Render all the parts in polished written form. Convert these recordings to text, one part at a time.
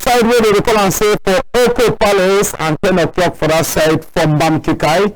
Side where they call and say for MOKO Palace and 10 o'clock for that side from Bamkikai,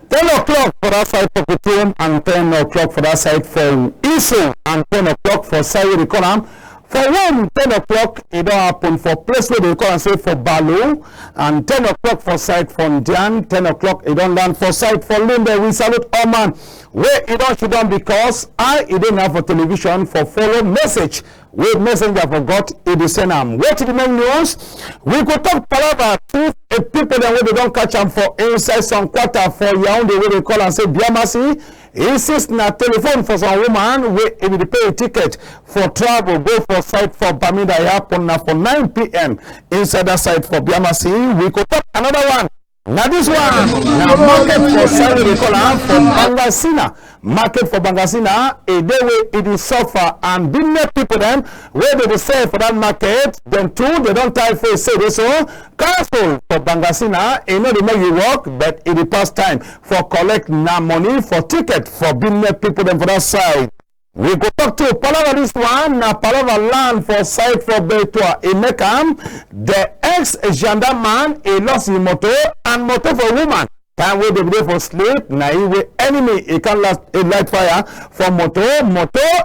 10 o'clock for that side for Kutum and 10 o'clock for that side for Isu and 10 o'clock for side where they call them. For 10 o'clock, it don't happen for place where they call and say for Balu, and 10 o'clock for side for Ndian, 10 o'clock it don't land for side for Linde. We salute all man. Where it don't should done because I didn't have a television for follow message. With messenger forgot it is send them. What the main news? We could talk palaver to people that way they don't catch them for inside some quarter for Yaoundé where they call and say Biamasi. Insist na telephone for some woman where if they pay a ticket for travel, go for site for Bamenda happen now for 9 p.m. inside that site for Biamasi. We could talk another one. Now this one, now market for Saudi they call her for Bangasina. Market for Bangasina, a day where it is suffer and business people them where they will sell for that market. Then two, they don't tie for say this so cancel for Bangasina. It not make you work, but it is past time for collect now money for ticket for business people them for that side. We go talk to Palava this one, na Palava land for site for Betua. In Mekam, the ex-gendarme man, he lost his motor and motor for woman. Time where they go for sleep, na he enemy, he can last a light fire for motor,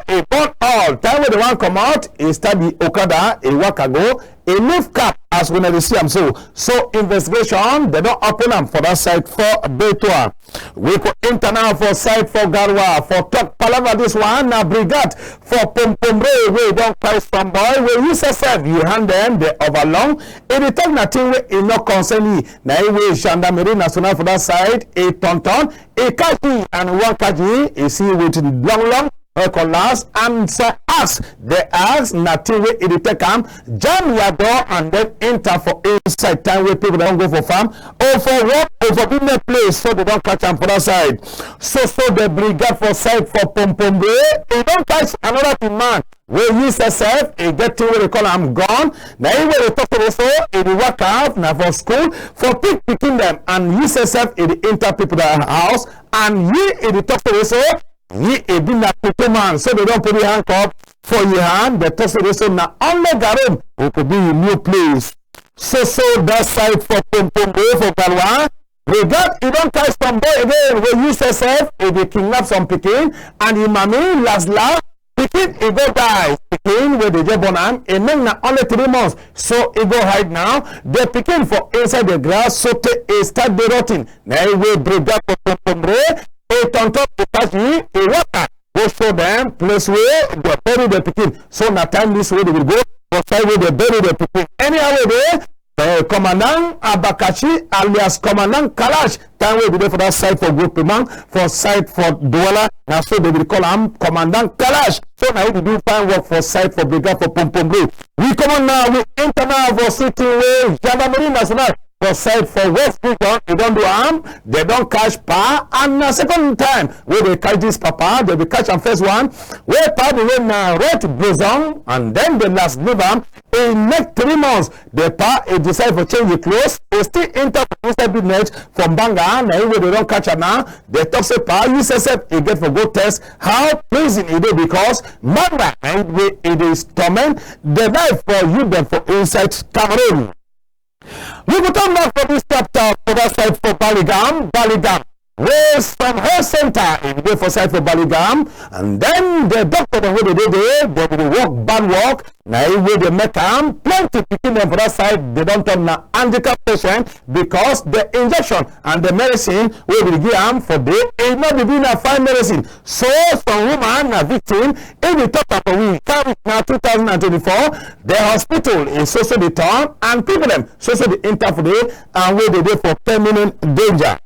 he burn all. Time where the one come out, he start the Okada, a walk ago, a lift cap as when they see him. So investigation, they don't open them for that site for Betua. We could enter now for site for Garwa, for talk Palava this one, now brigade for Pompombre, we don't cry some boy, we use yourself, you hand them, they overlong. If they talk nothing, it not concern you. Now, we Gendarmerie Nationale for that side, a tonton, a kaji, and one kaji, you see with long, last and say ask they ask nothing where it take them jam your door and then enter for inside time where people don't go for farm or for work or for business place so they don't catch them for that side. So the brigade for side for Pompombe, they don't catch another man. Where use yourself, a get to where they call I'm gone. Now where they talk to so it work out now for school for picking them and use yourself it enter people that house and you it talk to so ye a been a man, so they don't put your hand up for your hand. The toast now only garum who could be in new place. So that side for Pompombo for Galwa. We got you don't catch some boy again. We use yourself if they kidnap some picking and the mommy last picking it go die. Picking where they just born and then now only 3 months. So it go hide now. They picking for inside the grass so they start the rotting. Now we break that for Pompombo. A tonton a water go show them place where they bury the picking. So na time this way they will go for side where they bury the picking. Anyhow there, Commandant Abakachi alias Commandant Kalash time where they go for that side for group man for side for Douala. Now so they will call him Commandant Kalash. So now we do fine work for side for brigade for Pompombo. We come on now, we enter now for city way Gendarmerie Nationale. For side for West Region, they don't do harm, they don't catch pa, and the second time where they catch this papa, they will catch on first one, where pa the way now red blazon, and then the last liver, in next 3 months, the pa decide to change the clothes, they still enter inside business from Banga, now where they don't catch her now, they talk say pa, you say he get for go test, how pleasing it is because Banga, and it is torment, the life for you them for inside Cameroon. We will come back for this chapter for that side for Baligam, where some health center in the for side for Baligam, and then the doctor who they do there, they will work bad work. Now where they make them plenty picking them for that side, they don't turn an handicap patient because the injection and the medicine we will give them for the it not be a fine medicine. So some woman a victim, if we talk about we carry now 2024, the hospital is also the town and people them so the interfere and where they do for permanent danger.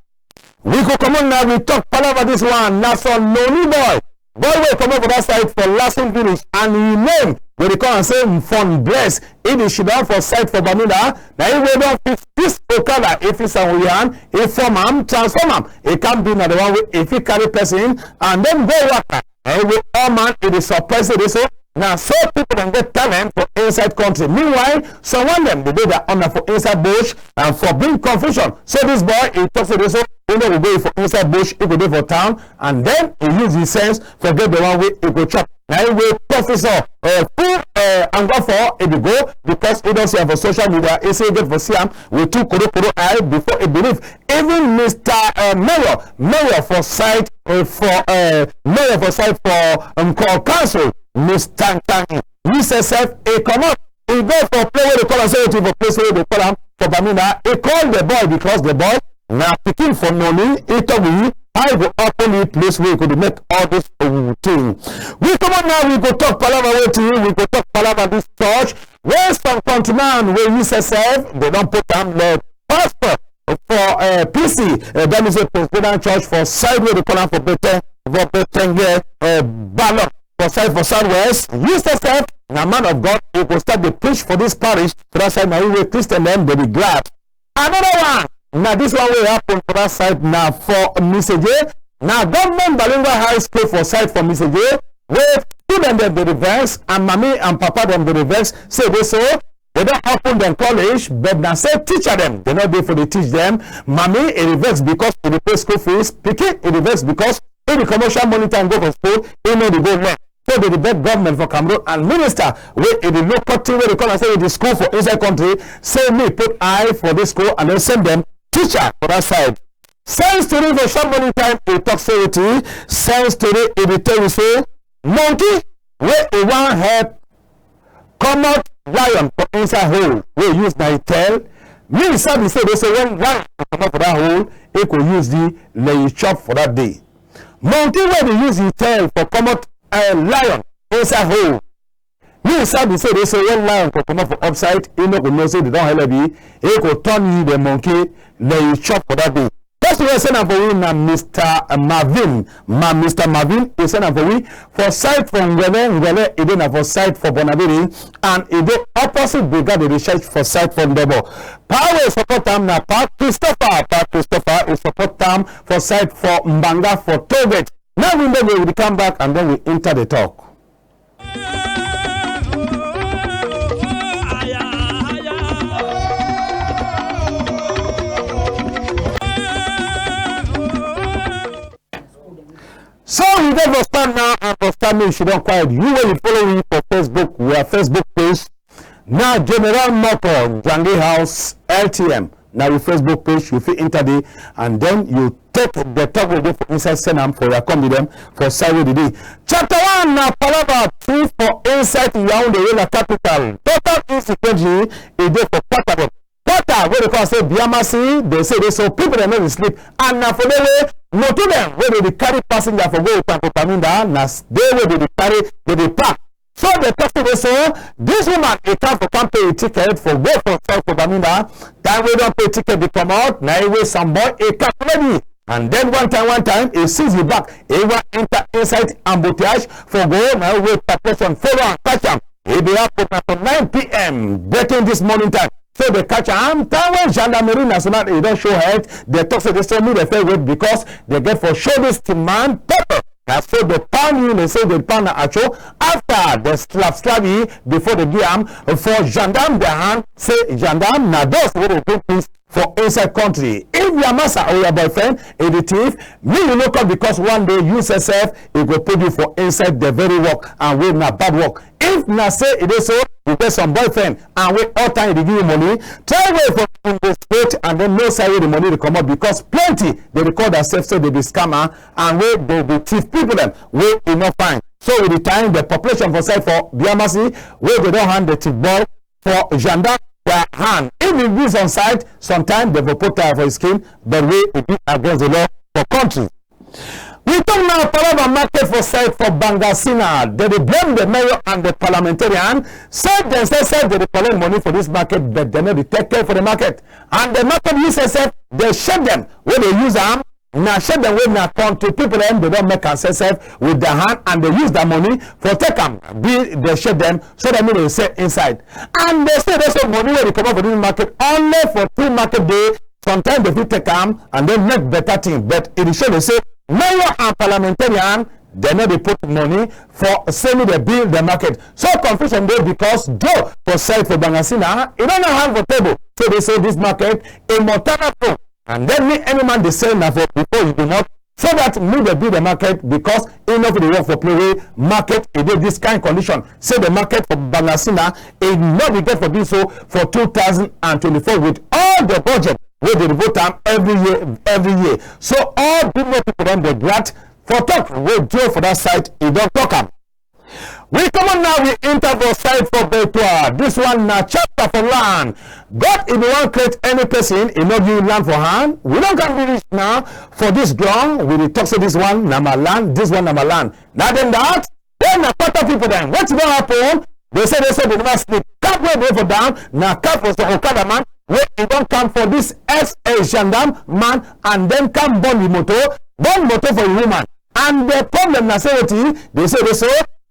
We could come on now, we talk Palava this one, now some NONI boy. Boy will come over that side for Lassen Village and he name where they come and say fun bless. It is down for site for Bamenda. Now he will not fix this Okada if it's a Wuyan, if form him, transform him. It can't be another one if he carry person and then go water. And we all man it is surprised this so Now, so people can get talent for inside country. Meanwhile, some of them, they do their honor for inside bush and for being confusion. So this boy, he talks to this, he will go for inside bush, he will go for town, and then he use his sense, forget the one way he go chop. Now he will professor, and go for it will go, because he don't see him for social media, he say get for Siam with 2 koro eye before he believe. Even Mr. Mayor for site for council, Mr. NJANGI, he says he cannot. He go for play where they call him, for place where they call him for Bamenda. He called the boy because the boy now picking for NONI. He told me I go open it place where he could make all this thing. We come on now, we go talk Palava way to you, we go talk Palava this church. Where some countryman where he says they don't put them the pastor for PC, that is a Presbyterian church for side where they call him for better ballot. For side for Southwest, use yourself, now man of God, you will start the push for this parish. For that side, now you will Christian them, they be glad. Another one, now this one will happen for that side now for Mr. J. Now government bilingual high school for side for Mr. J, where student them the reverse, and mommy and papa them the reverse, say they so, they don't open them college, but now say teacher them, they not there for the teach them. Mommy, it reverse because they pay school fees, picket, it reverse because if the commercial monitor and go for school, they know the go left. So they debate government for Cameroon and minister where in the local team where they come and say the school for inside country, say me put eye for this school and then send them teacher for that side. Same story for short money time in talk security. Same story in the tell you say monkey where a one head come out lion for inside hole where use my tail. Me say they say when lion come out for that hole, it could use the lay chop for that day. Monkey where they use his tail for come out lion inside hole. You say they say when lion come out for upside, you know go know say they don't help be. He could turn you the monkey lay chop for that day. That's what I send for we now, Mr. Marvin. Mr. Marvin, we send for we for site from Ngwele, it don't for site for Bonabiri, and it do opposite brigade the research for site from Debo. Power support them now, Pat Christopher is support them for site for Mbanga for Toget. Now we will come back and then we enter the talk. So you never stand now and for stand me, she don't quiet. You will follow me for Facebook. We are Facebook page. Now General MOKO, NJANGI House, LTM. Now your Facebook page, you fit enter there, and then you take the talk with you for inside Senam for your come with them for Saturday the day. Chapter 1 now Palava 2 for insight around the real capital. Total insecurity is there for Patabo. Pata, where they call say Biamasi, they say they so people that never sleep. And now for the way, no to them, where they carry passenger for go to Paminda, now they will be carry, they pack. So the person they say, this woman, a time for come pay a ticket for go from South Paminda, time we don't pay ticket, they come out, now he some boy, a cap ready. And then one time, he sees the back, he will enter inside embouteillage for go, now wait for person, follow and catch him. He be up from 9 p.m. breaking this morning time. So they catch him. Time when Gendarmerie Nationale, they don't show head, they talk to the same they fair wait because they get for show this demand pepper. Now so they pound you, they say they pound actual after the slap before the DM for gendarme their hand, say gendarme, now those who will do things for inside country. If your master or your boyfriend is the thief, me you look up because one day you yourself, it will put you for inside the very work and we not bad work. If na say it is so, you get some boyfriend and we all time they give you money, try away from the state and then no say the money to come up because plenty they record themselves say they be scammer and we they be thief people them we enough fine. So with the time the population for side for Biamasi, where they don't hand the thief boy for gendarme their hand. If it is on site, sometimes they will put for his skin, but we will be against the law for country. We talk now about market for site for Bangasina. They blame the mayor and the parliamentarian. Said themselves they collect money for this market, but they not take care for the market. And the market users they shut them when they use them. Now shut them when they come to people them they don't make themselves with their hand and they use their money for take them. They shut them so that mean they say inside. And they say there's some money when they come up for this market only for 2 market day. Sometimes they will take them and then make better thing. But it is sure they say mayor and parliamentarian they know they put money for sending the bill the market. So confusion there because though for side for Bangasina, it don't have a table. So they say this market a Montana pro. And then me any man they sell now for before you do not. So that me they build the market because enough of the work for play market it did this kind of condition. Say the market for Bangasina is not be get for this so for 2024 with all the budget where they vote time every year. So all people on the glad for talk we do for that site it don't talk am. We come on now, we enter for side for Betua. This one now chapter for land. God, if you want to create any person, he not give land for hand. We don't can be rich now for this ground. We will talk to this one, now my land, this one, now my land. Now then that, then a part of people then. What's going to happen? They say they never sleep. Cap where they for down, now cap for the Okada man, where he don't come for this SA gendarme man, and then come born motor for a woman. And the problem now say they say they say,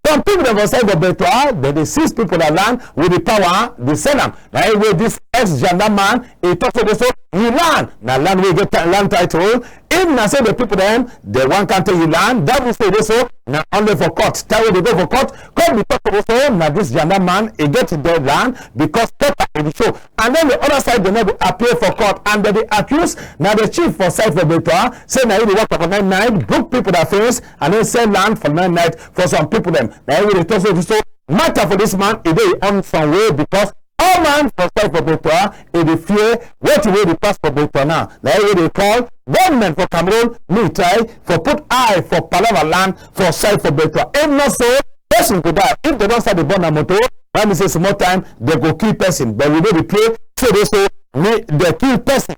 some people that was said the Betua, they seize people that land with the power, they sell them. Now, anyway, this ex-gendarme man, he talks to the so he land. Now, land will get land title. If now say the people then, they one can't tell you land, that will say this so, now only for court. That way they go for court. Court be talk to the so, now this gendarme man, he get the land because paper in the show. And then the other side, they never appear for court. And they accuse, now the chief for side for Betua, say now he work for 9 night, book people that face, and then sell land for 9 night for some people them. Now we talk to so matter for this man, it is on some way because all man for side for Betua, it fear what way the pass for Betua now. Now they call government for Cameroon, military for put eye for Palava land for side for Betua. If not so, person could die. If they don't start the bond a motor, let me say some more time, they go kill person. But we know the play, so they so they kill person.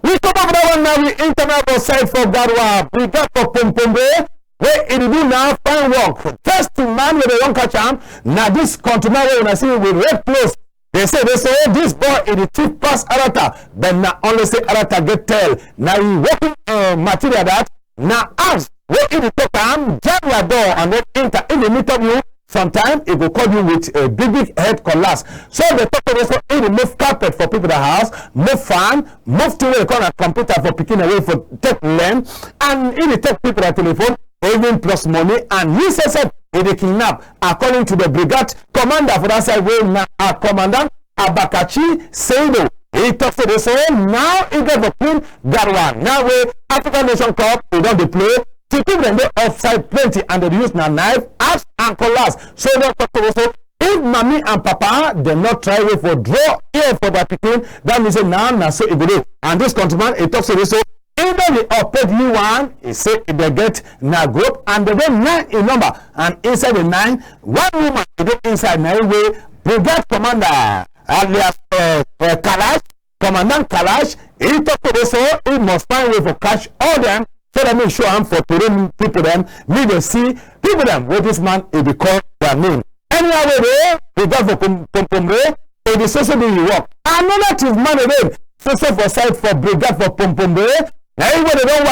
We come up that one now, we international side for Garwa, we got for Pompombe. Where it do now fine work. First man with the one catch arm. Now this continent where when I see with red clothes, they say this boy is the chief pass Arata. But now only say Arata get tell. Now he working material that now ask where it take arm, jam your door and then enter in the meet of you. Sometimes it will call you with a big head collapse. So the talk also it move carpet for people that house, move fan, move to where you call a computer for picking away for take land, and it take people at telephone. Even plus money, and he says it kidnap according to the brigade commander for that side where now commandant Abakachi Seido. He talks to the same now he got the Queen Garwan. Now where African Nation Cup they don't deploy to people and they offside plenty and they use now knife, axe and collars. So they talk to the same. If mommy and papa they not try way for draw here for that people, that means now so it will. And this countryman he talks to the same. Either the upper you one, he say they get na group and they get 9 in number, and inside the 9, one woman they inside 9 way brigade commander alias Kalash, Commandant Kalash, he talk to this so he must find way for catch all them so that make sure I'm for to people them need to see people them where this man is because their name. Anyway there, brigade for Pompombe, it is also doing work. Another chief man again, so for side for brigade for Pompombe. Now everybody don't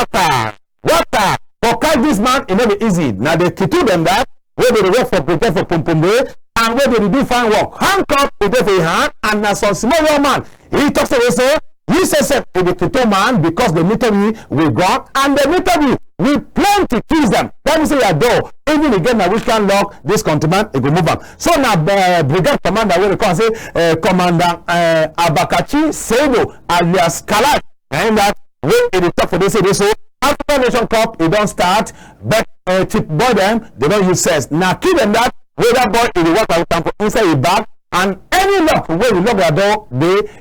water. For catch this man, it not be easy. Now they kill them that where they work for prepare for Pompombe and where they do fine work. Handcuff is there for your hand and now some small man. He talks to us so he says to the Kito man because the military will go and the military will plan to kill them. Let me say your door. Even again now we can lock this countryman, it will move on. So now brigade commander will come say Commander Abakachi Seido alias Kalash. And that wait in the top for this so African Nation Cup it don't start but tip boy them they don't use sense. Now kill them that where that boy in the water can put inside his bag and any lock where you lock the door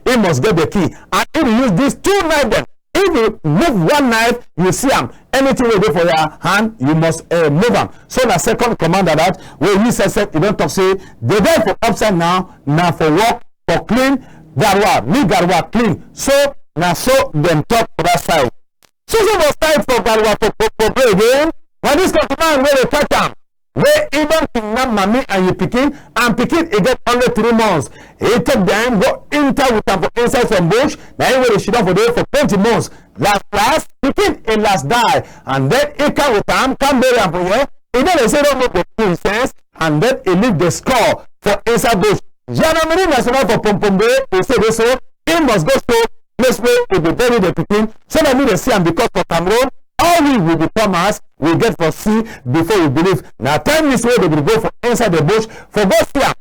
he must get the key and if you use these 2 knives then if you move one knife you see them anything you do for your hand you must move them. So the second commander that where he says you don't talk say they there for upside now for work for clean Garwa clean so now so them talk for that side. So was time for Garwa for play again. When this countryman where they catch them, where even kidnap mommy and you picking and picking it get only 3 months. He take them go enter with them for inside some bush. Now anyway they should have for there for 20 months. Last picking a last die and then he come with them come bury them for here. And then they say don't make the sense and then he leave the score for inside bush. Janvier national for Pompombe he say this so he must go to place where it will bury the people so that we see them because for Cameroon all we will be Thomas we get for see before we believe. Now time this way they will go for inside the bush for go see.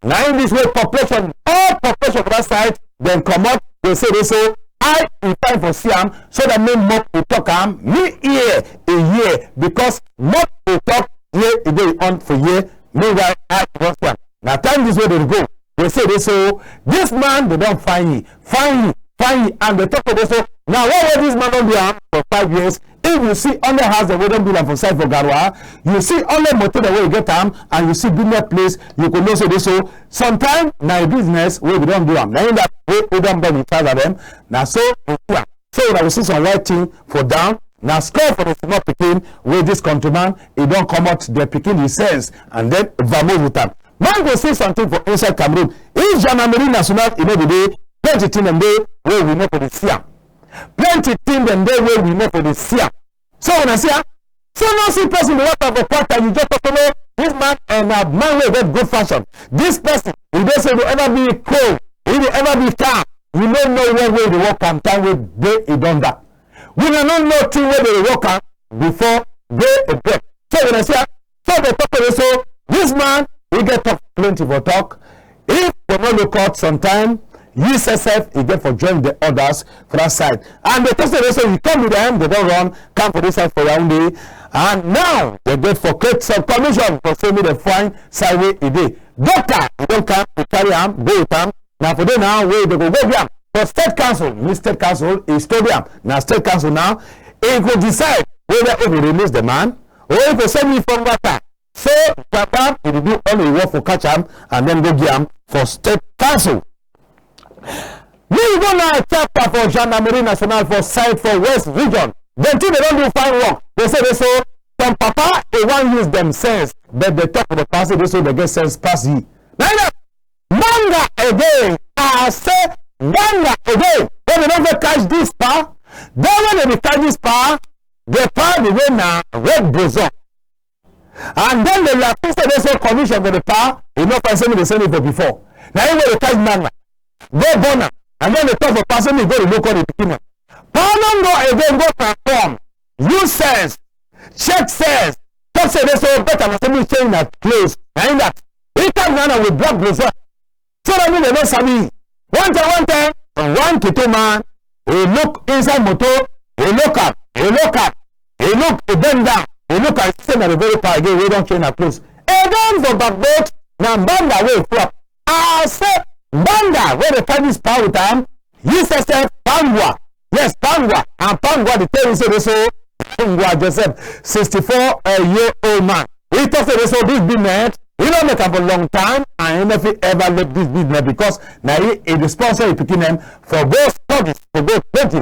Now in this way population, all population for that side, then come up, they say they so I in time for Siam, so that me mock will talk me year a year because mock will talk year a day on for year. Meanwhile, I was one. Now time this way they go. They say they so this man they don't find you, and they talk about so now what will this man don't do for 5 years? If you see only house the way don't do for side for Garwa, you see only motor the way you get them, and you see business place, you could know say this so sometimes now business where we don't do them. Now in that way we don't buy with of them. Now so now we see some white thing for down. Now score for the small picking where this countryman it don't come out the picking his sense and then vamos with them. Man go see something for inside Cameroon. If Janvier national you know the day, plenty thing them day where we know for the Siam. Plenty thing them day where we know for the Siam. So when I see so no see person the water for quarter, you just follow this man and a man will get good fashion. This person, he don't say will ever be cold, he will ever be calm. We don't know where they walk and time where they done that. We don't know thing where they walk on before they break. So when I say so they talk about so this man he get talk plenty for talk. If they not look out sometime, USSF he get for join the others for that side. And the person they say you come with them, they don't run, come for this side for Yaoundé. And now they get for create some commission for say me the fine side way a day. Doctor, you don't come to carry them, go with them. Now for them now where they go them. For state council, state council is stadium. Now state council now, it will decide whether it will release the man or if will send me from water. So Papa will do only work for catch him and then go give him for state council. We go now chapter for Gendarmerie Nationale for side for West region. Then too they don't do fine work. They say they so some Papa they want use themselves, but they talk to the person they say they get sense pass ye. Now manga again, I say manga again. When they don't catch this power, then when they catch this power, the power they win now red boson. And then the last they say commission for the power, you know for something they send it for before. Now when they catch manga. Go bonner, and then the talk for person go to look on the beginning. Parliament go again go transform. Use sense, check sense. Talk say they so better than somebody change that clothes. And that he come down with black blazer. So that means they don't sabi. One time, from 1 to 2 man, he look inside motor, he look up, he bend down, he look at same at the very far again. We don't change our clothes. Again for backboat, now banda way flop. I say. Banda, where they find this power with them, USSF Pangwa. Yes, Pangwa. And Pangwa, the tell you say so Pangwa Joseph, 64-year-old man. He talks to so this business, he don't make up for a long time, and he never ever left this business because now he is the sponsor he picking them for both studies, for both country,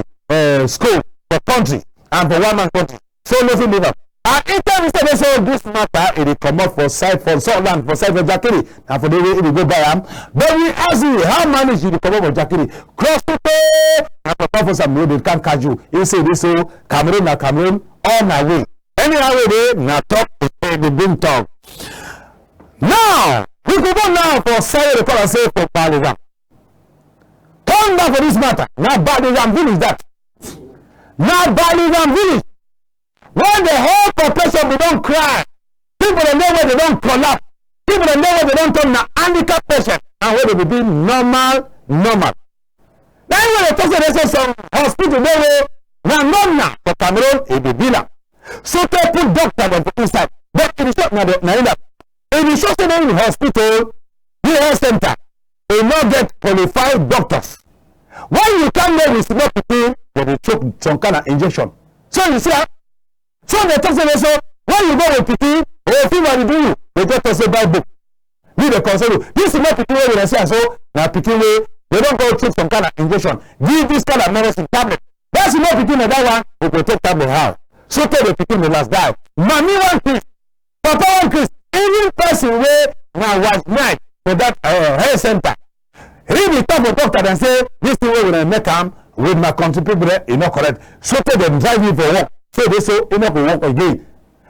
school, for country, and for one man country. So nothing leave up. And in time instead so this matter it will come up for side for Scotland for side for Jackery and for the way it will go by him. But we ask you how manage you to come up for Jackery cross the way and prepare for some road they can't catch you. He say this so Cameroon on our way. Anyhow they now talk the big talk. Now we go on now for side the call and say for Baliram. Come back for this matter. Now Baliram village that. Now Baliram village. When the whole population they don't cry, people that know where they don't collapse, people that know where they don't turn a handicapped patient, and where they will be normal. Then when they talk to say some hospital, they will now for Cameroon, it will be now. So they put doctor them for inside. But it is not now that. It is just in the hospital, the health center, they not get qualified doctors. When you come there with small people, they will choke some kind of injection. So you see. So they talk to so when you go with PT, or people do you, they get to say buy book. Need the console. This is not PT way they say so. Now PT way they don't go take some kind of injection. Give this kind of medicine tablet. That's not PT in that one. We go take tablet how. So tell the PT the last die. Mommy want Chris, Papa want Chris. Even person way now was night for that health center. Really talk to doctor and say this thing way will make them with my country people is not correct. So tell them drive me for work. So they say enough will work again.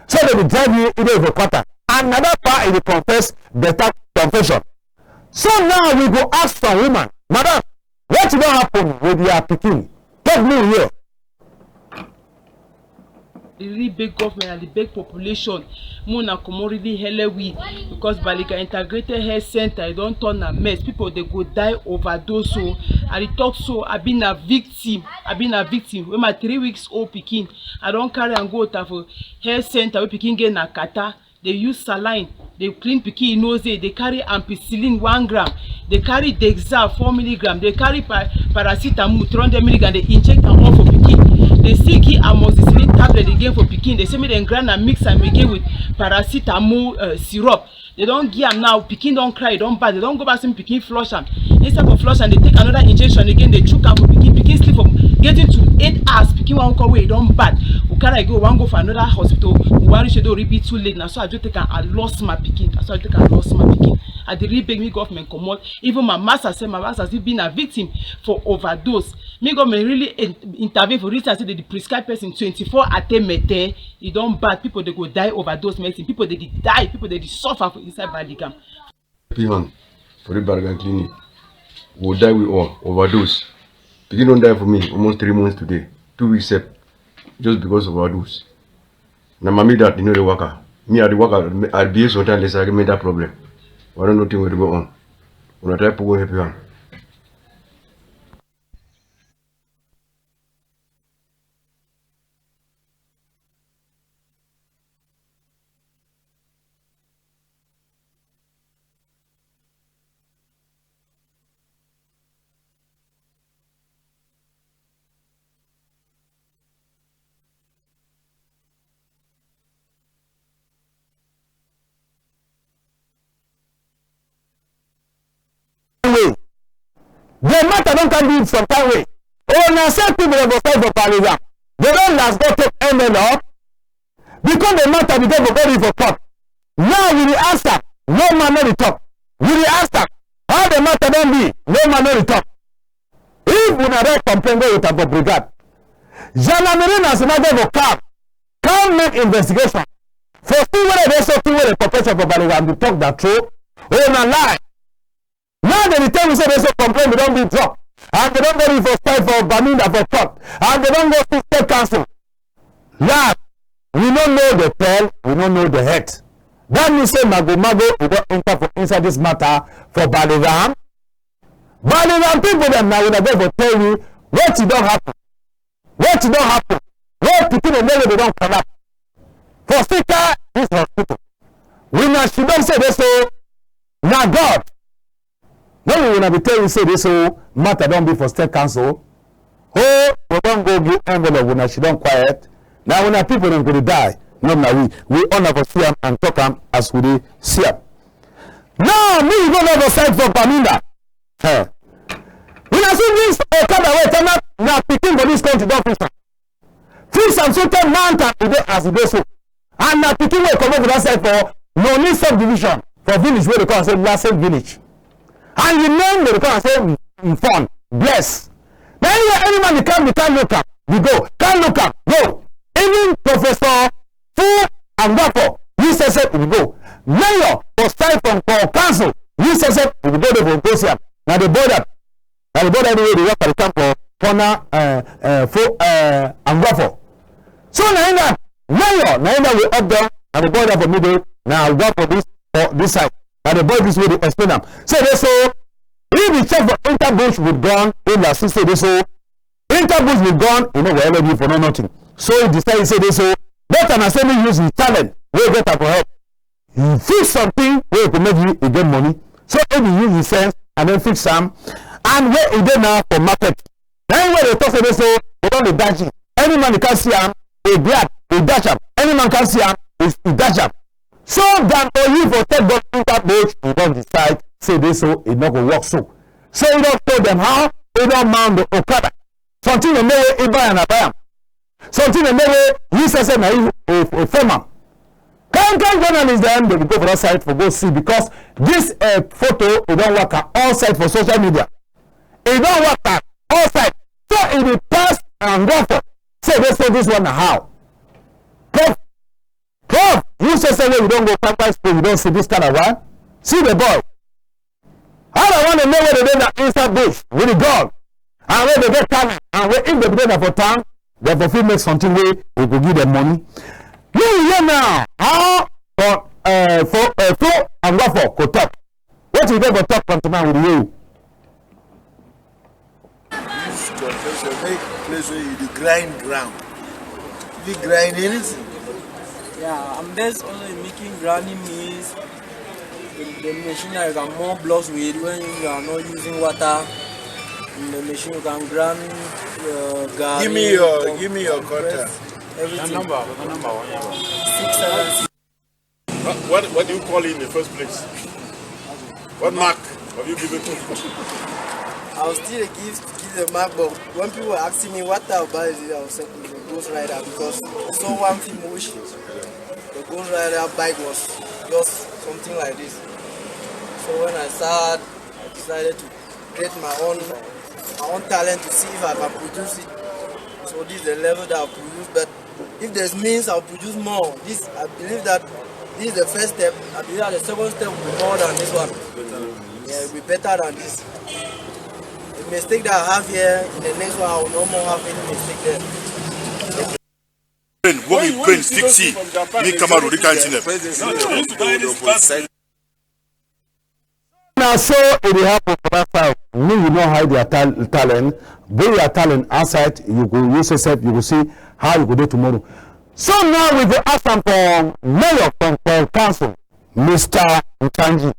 So they will drive you in the quarter. Another part is the confess better confession. So now we go ask some woman, madam, what will happen with your picking? Tell me here. the really big government and the big population. Muna come really hella we because Balika Integrated Health Center it don't turn a mess. People they go die overdose. So and it talk so I been a victim. When my 3 weeks old pikin, I don't carry and go to for health center where pikin get na kata. They use saline, they clean pikin nose, they carry ampicillin 1 gram, they carry Dexa 4 milligram, they carry paracetamol 300 milligram, they inject am all for pikin. They still give amoxicillin tablet again for pikin. They say me dem grind and mix am again with paracetamol syrup. They don't give am now. Pikin don't cry, don't bad. They don't go back to pikin flush am. Instead of flush am, they take another injection again. They choke am for pikin. Pikin sleep for getting to 8 hours. Pikin won't come away. Don't bad. We carry go one go for another hospital. We want to do repeat too late now. So I just take I lost my pikin. That's why I take I lost my pikin. I did really beg me government come out. Even my master said my master has been a victim for overdose. Me government really intervene for research. Say the prescribed person 24 atemete. It don't bad. People they go die overdose medicine. People they die. People they suffer for inside Baligam. People for the Bargan clinic will die with all overdose. People don't die for me almost 3 months today. 2 weeks up just because of overdose. Now mommy that you know the worker. Me at the worker I'll be sometimes less I get that problem. I don't know thing will go on. When I try to go help you. The matter don't come in some kind way. Oh, now say people that go fight for Parliament. They don't last go take ML up. Because the matter because go go for court. Now with the answer, no man no the talk. With the answer, how the matter don't be, no man no the talk. If we not right complain go with a brigade. Jana Merina is another go come make investigation. For see whether they so whether the population for Parliament to talk that true. Oh, na lie. Now they tell me say they say complain they don't be dropped. And they don't go for fight for BAMENDA for court. And they don't go to state council. Now, we don't know the tail, we don't know the head. That means say Mago we don't enter for inside this matter for Baligam. Baligam people them now when I go for tell you what it don't happen. What it don't happen. What people in they don't collapse. For Sika, this hospital. We not she don't say they say now God. When we will be telling you say this matter don't be for state council. Oh, we don't go give envelope when she don't quiet. Now when people don't go to die, no now we honor for see them and talk them as we see them. Now me go never side for BAMENDA. When I see this kind of way, tell me now picking for this country don't fix and so tell mountain today as it so. And now picking will come over that side for NONI subdivision for village where they call say last village. And you know they come and say fun, bless. Then any man you can't look up, you go. Can't look up, go. Even Professor Fu and Wafo, you say you go. Mayor for style from council, you say you go there for Gosia. Now the border anyway they work at the camp for Pona Fu and Wafo. So now mayor we up there and the border for middle. Now work for this side. And the boy this way they explain them. Say they so if we check for interbush with gun, in the say they so interbush with gun, you know wherever you for no nothing. So he decided say they so that an assembly use his talent, we get up for help. You fix something where you can make you get money. So if you use his sense and then fix some and where he did now for market. Then where they talk say they so they don't dash it. Any man can see him, they grab, they dash him. Any man can see him, they dash him. So that for you for take that interbush, you don't decide, say this so it not go work so. So you don't tell them how, you don't mount the Okada. Something they may buy and buy. Something they may use as a firm. Can journalists then they will go for that site for go see because this photo it don't work at all sites for social media. It don't work at all sites. So it will pass and go for. Say they say this one how. Prof, you say you don't go campus school, you don't see this kind of one. See the boy. I don't want to know where they did that inside bush with the gun. And where they get talent. And where if they did that for town, Therefore, if we make something way, we could give them money. You now, how for and go for go talk. What you get for talk from tomorrow with you? Use compressor, make place where you grind ground. You grind anything. Yeah, I'm just only making grinding means the machine that you can more blocks with when you are not using water. In the machine you can grind garlic. Give me your cutter. Everything. Number 676. what do you call it in the first place? What mark have you given to? I'll still give the mark, but when people were asking me what I'll buy, I'll say the Ghost Rider because I saw one film which the Ghost Rider bike was just something like this. So when I started, I decided to create my own talent to see if I can produce it. So this is the level that I'll produce, but if there's means I'll produce more. This I believe that this is the first step. I believe that the second step will be more than this one. Yeah, it will be better than this. The mistake that I have here, in the next one I will no more have any mistake there. When stick see, ni Kamaru di can't. Now, so it will happen for that time. Me, you know, hide your talent. Bring your talent outside. You go use yourself. You will see how you go do tomorrow. So now we go ask them for mayor from council, Mr. NJANGI,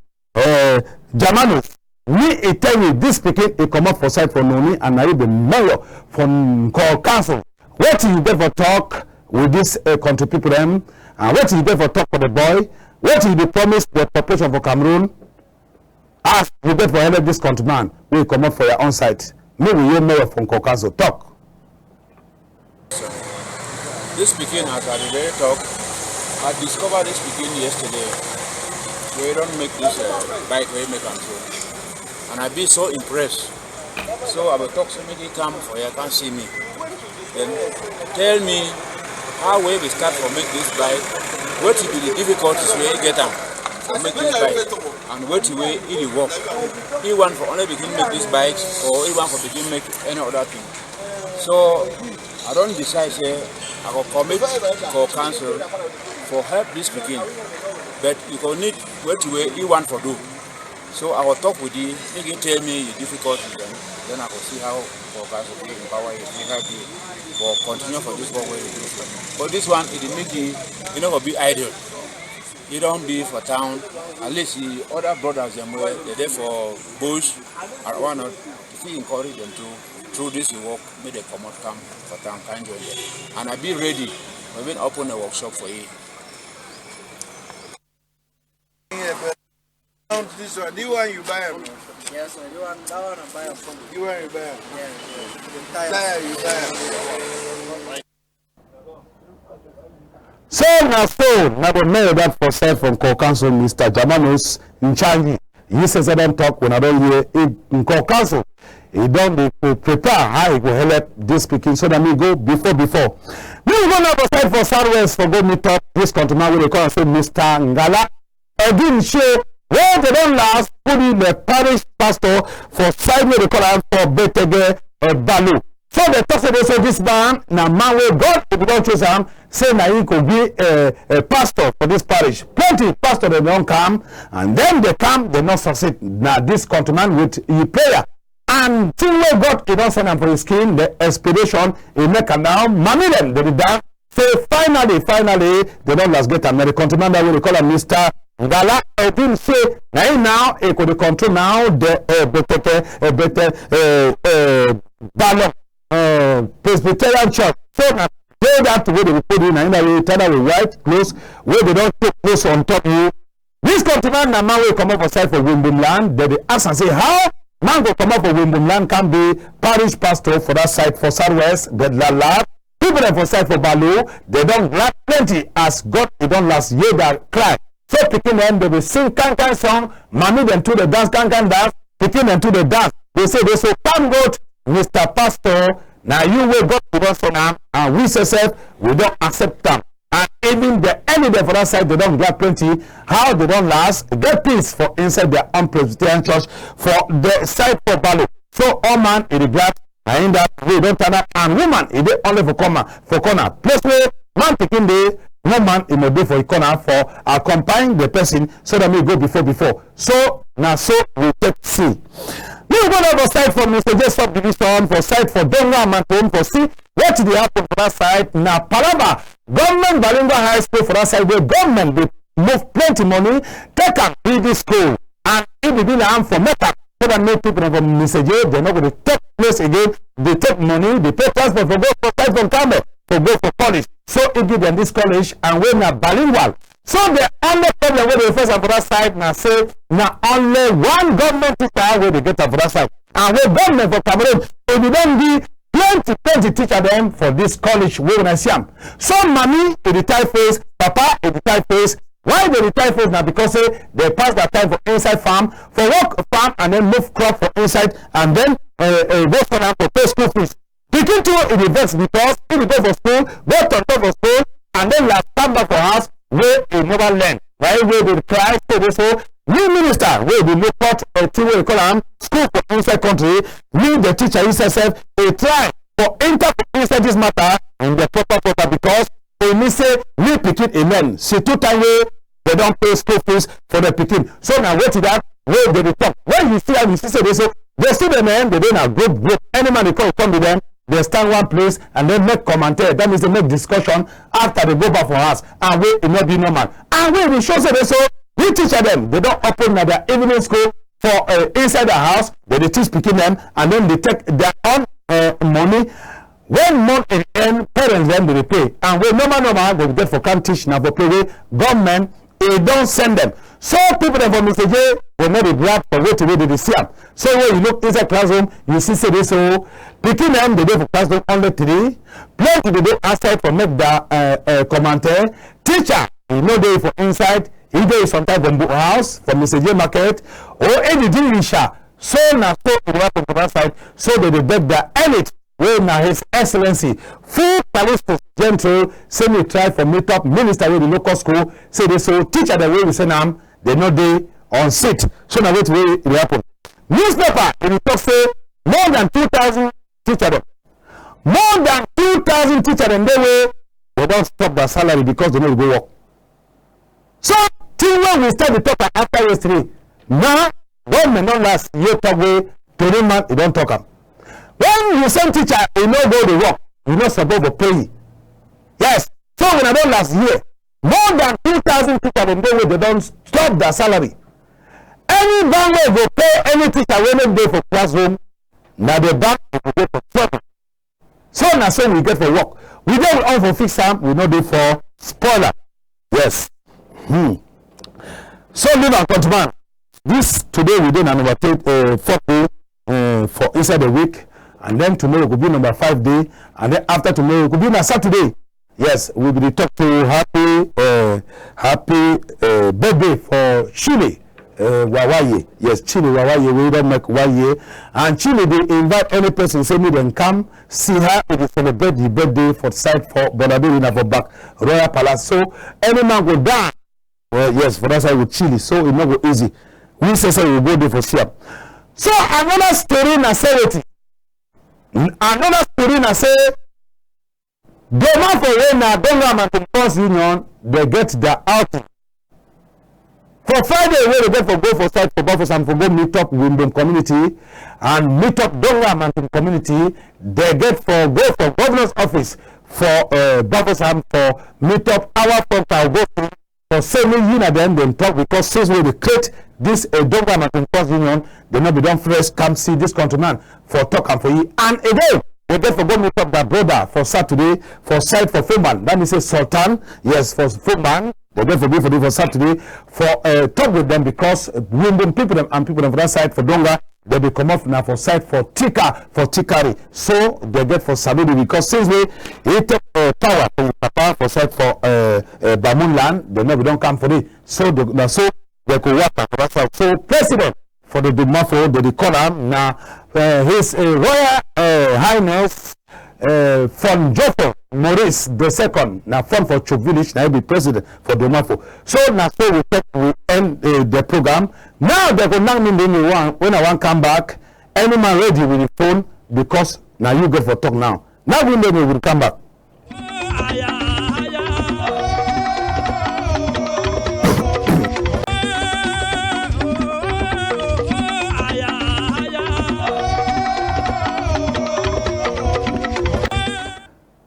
Jamanus. Me, I tell you, this speaking, he come up for side for NONI, and I the mayor from council. What you get for talk with this country people them, and what you get for talk for the boy? What you promise the population for Cameroon? As you get for any of this countryman, we come up for your own site. Me, we hear mayor from council talk. This speaking, as I did talk, I discovered this speaking yesterday. We don't make this bike we make control. And I be so impressed. So I will talk to me, come for you can see me. Then tell me how we start for make this bike, what will be the difficulties we get them for make this bike, and what way it will work. He want for only begin make this bike, or he want for begin make any other thing. So I don't decide say I will commit for council for help this begin, but you can need what way he want for do. So I will talk with you. He can tell me the difficulties, then I will see how for council to empower you, to help you for continue for this work way you do. But this one, it will make you not be idle. You don't be for town. At least the other brothers them were they're there for bush or why not? If we encourage them to through this work, make them come out come for town can join them. And I be ready. We've been open a workshop for you. This one, the one you buy them. Yes, sir. That one I buy from The one you buy them. yeah. Tire you buy them. So now the mayor that for side from council, Mr. Jamanus NJANGI. He says I don't talk when I don't hear in council. He don't prepare how he go help this speaking so that me go before. We go now for side for Southwest for go meet up this countryman we call say Mr. Ngala. Again show where they don't last put in the parish pastor for side where they call him for Betege Balu. So the talk say this man now man wey God if you don't choose him say now he could be a pastor for this parish. Plenty pastor they don't come and then they come they not succeed. Now this countryman with his prayer and till where God he don't send him for his skin the inspiration he make him now mommy them they be done. So finally they don't last get American countryman that we call him Mr. Ngala. I didn't say now he could control now the ballot. Presbyterian church. So now they that way they put in and we tell we white clothes where they don't put clothes on top of you. This countryman now man will come up for side for Wimbledon land. They ask and say how man go come up for Wimbledon land can be parish pastor for that side for Southwest, get la lab. People that for side for Balu, they don't glad plenty as God they don't last year that cry. So picking them they will sing can song, mommy them to the dance can dance, picking them to the dance. They say come God Mr. Pastor, now you will go to us for now, and we say we don't accept them. And even the enemy for that side, they don't get plenty. How they don't last, get peace for inside their own Presbyterian church for the side for Balu. So all man, it is glad And that we don't turn up, and woman, it is only for corner. Place where man taking the woman in a day for a corner for accompanying the person so that we go before. So now so we take C. We go over side for Mr. J subdivision, for side for Donga Manton, for C. What did happen for that side? Now Palaba, government bilingual high school for that side where government they move plenty money, take a BD school, and it will be the for Mecca. So that no people from Mr. J, they're not going to take place again. They take money, they pay transport for go for side from Campbell, for go for college. So it give them this college, and we're not bilingual. So the only problem with the first and for that side now say now only one government teacher where they get for that side. And we government for Cameroon, if we don't give 20 teacher them for this college we gonna see them. So mommy in the typeface, papa in the typeface. Why they retire first now? Because they pass that time for inside farm, for work farm, and then move crop for inside, and then go for them for pay school fees. Picking two in the best because if you go for school, go on top of school, and then last come back for house where you never learn. Right? Where they cry, so new minister where they look at a thing where they call them school for inside country, new the teacher himself, they try for enter for inside this matter and the proper because they may say we picking a man. See 2 times they don't pay school fees for the picking. So now wait to that where they talk. When you see how you see they say they see the man, they don't have group. Any man they come to them, they stand one place and they make commentary. That means they make discussion after they go back for us. And we it not be normal. And when they show say they so we teach them, they don't open their evening school for inside the house, they teach picking them and then they take their own money. When month in end, parents then they pay. And when normal they get for can't teach now for play government, it don't send them. So people that from Mr. J will not be glad for way to way they see them. So when you look inside classroom, you see say this so picking them they do for classroom only 3. Plenty they do outside for make the commentary. Teacher, you know they for inside, either sometimes from book house, from Mr. J market, or any dinisha. So now so it happen for that side, so they get the elite. Where now His Excellency, full police gentle, say me try for meet up minister with the local school, say they so teacher the way we send them, they know they on seat. So now wait way it happen. Newspaper, in the talk say more than 2,000 teacher them. More than 2,000 teacher them they don't stop their salary because they know go work. So till when we start the talk after yesterday, now government don't last year talk way 20 months, they don't talk them. When you send teacher, you know go to work, you not supposed to pay. Yes. So when I don't last year, more than 2,000 teachers in the way they don't stop their salary. Any bank will go pay any teacher when they go for classroom. Now the bank will go for trouble. So now so we get for work. We don't all for fix time, we know they for spoiler. Yes. So live and continue. This today we did an overtake 4 for inside the week. And then tomorrow could be number 5 day, and then after tomorrow could be on Saturday. Yes, we'll be talk to happy birthday for Chile, Wawaye. Yes, Chile Wawaye. We don't make Wawaye, and Chile they invite any person say me then come see her. It is celebrate the birthday for side for Bonadou for back Royal Palace. So any man go down. Well, yes, for that side with Chile, so it not go easy. We say we go there for sure. So another story na say another story na say the man for when na Donga Manton Union they get the outing. For Friday where they get for go for site for Buffalo and for go meet up Windom community and meet up Donga Manton community, they get for go for governor's office for Buffalo for meet up our folks go for saying you know them talk because since we create this Donga Manton Union, they not be done first come see this countryman for talk and for you. And again, they get for go meet up that brother for Saturday for site for Foreman. That means Sultan, yes, for Foreman. They get for go for Saturday for talk with them because Windom people them and people them for that side for Donga, they be come off now for site for Tika for Tikari. So they get for Saturday because since we take power for Papa for site for Bamun land, they never don't come for it. So they could work for that side. So president for the Dumafo, they call him now His Royal Highness from Jofo Maurice II, now from for Chuk Village, now be president for Dumafo. So now so we end the program. Now they go now mean when I want come back, any man ready with the phone because Now you go for talk now. Now we will come back.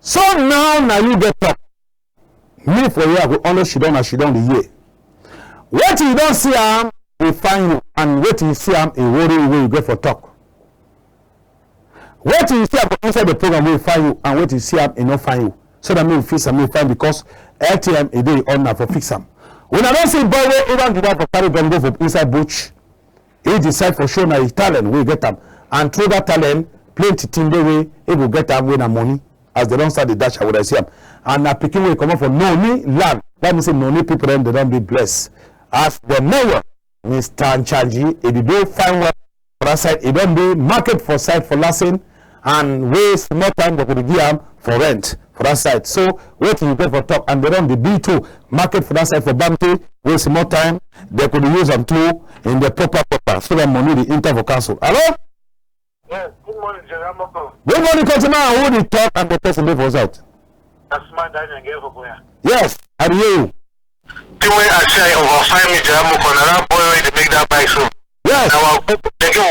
So now you get talk. Me for you, I will honor she done the year. What you don't see am, we find you, and what you see am, a worry where you go for talk. What you see am inside the program, we find you, and what you see am, not find you. So that me fix am, me find because LTM a day on for fix am. When I don't see boy, we even do that for carry gun go for inside bush. He decide for sure now his talent, we get them, and through that talent, plenty thing the way he will get them win money. As they don't start the dash, I would see them. And now picking will come up for NONI land. Let me say NONI people then they don't be blessed. As the mayor, Mr. NJANGI, if you do find work for that side, it don't be market for side for lesson and waste more time they could give them for rent for that side. So wait till you get for top and they don't the B2 market for that side for Bamti, waste more time, they could use them too in the proper so that money the enter for council. Hello? Yes, good morning, General MOKO. Good morning, customer. Who the talk and the person live was out? That's my Daniel gave up here. Yes, I hear you. The way I say over 5 minutes, General MOKO, and that boy to make that bike so. Yes. Now, they give